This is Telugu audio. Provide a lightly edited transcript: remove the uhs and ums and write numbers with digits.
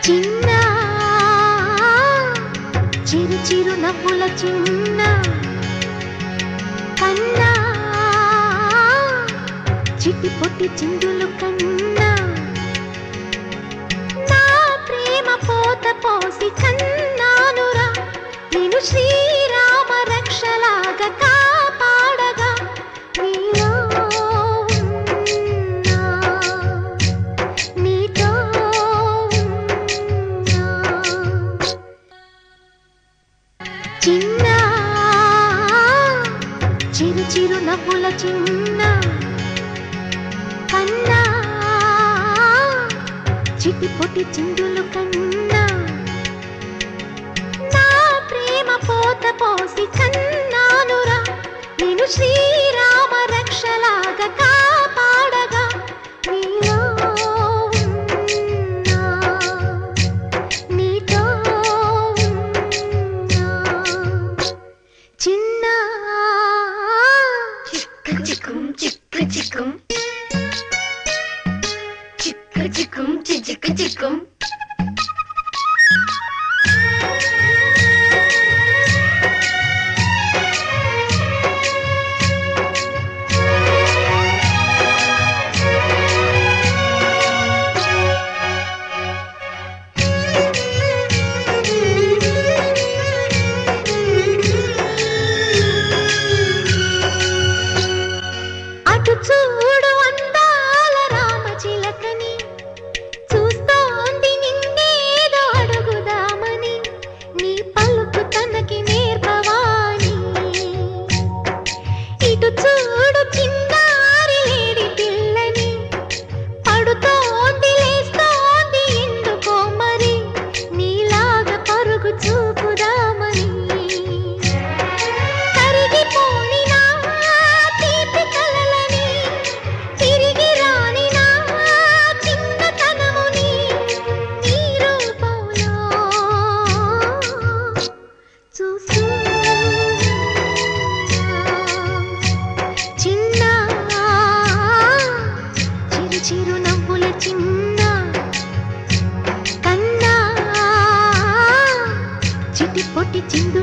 చిన్న చిరు చిరు నవ్వుల చిన్న కన్నా చిట్టి పొట్టి చిందులు కన్నా నా ప్రేమ పోత పోసి కన్నానురా నేను శ్రీరామ రక్షలాగా కాపాడగా నీలో ఉన్నా, నీతో ఉన్నా. చిన్న చిరు చిరు నవ్వుల చిన్న కన్నా చిట్టి పొట్టి చిందులు కన్నా నా ప్రేమ పోత పోసి కన్నానురా నేను శ్రీరామ రక్షలాగా కాపాడగా నీలో ఉన్నా, నీతో ఉన్నా. చిన్న చిక్కు చిక్కుం చిక్కు చిక్కుం చిక్కు చిక్కుం చిక్కు చిక్కుం అటు చూడు అందాల రామచిలకని చూస్తోంది నిన్నేదో అడుగుదామని నీ పలుకు తనకి నేర్పవాని ఇటు చూడు చిన్నారి లేడి పిల్లని పడుతోంది లేస్తోంది ఎందుకో మరి నీలాగా పరుగు చూపుదామని కరిగిపోని నా తీపి కలలని తిరిగి రాని నా చిన్నతనముని నీ రూపంలో చూస్తున్నా. చిన్న చిరు చిరు నవ్వుల చిన్న కన్నా చిటి పొట్టి చిందు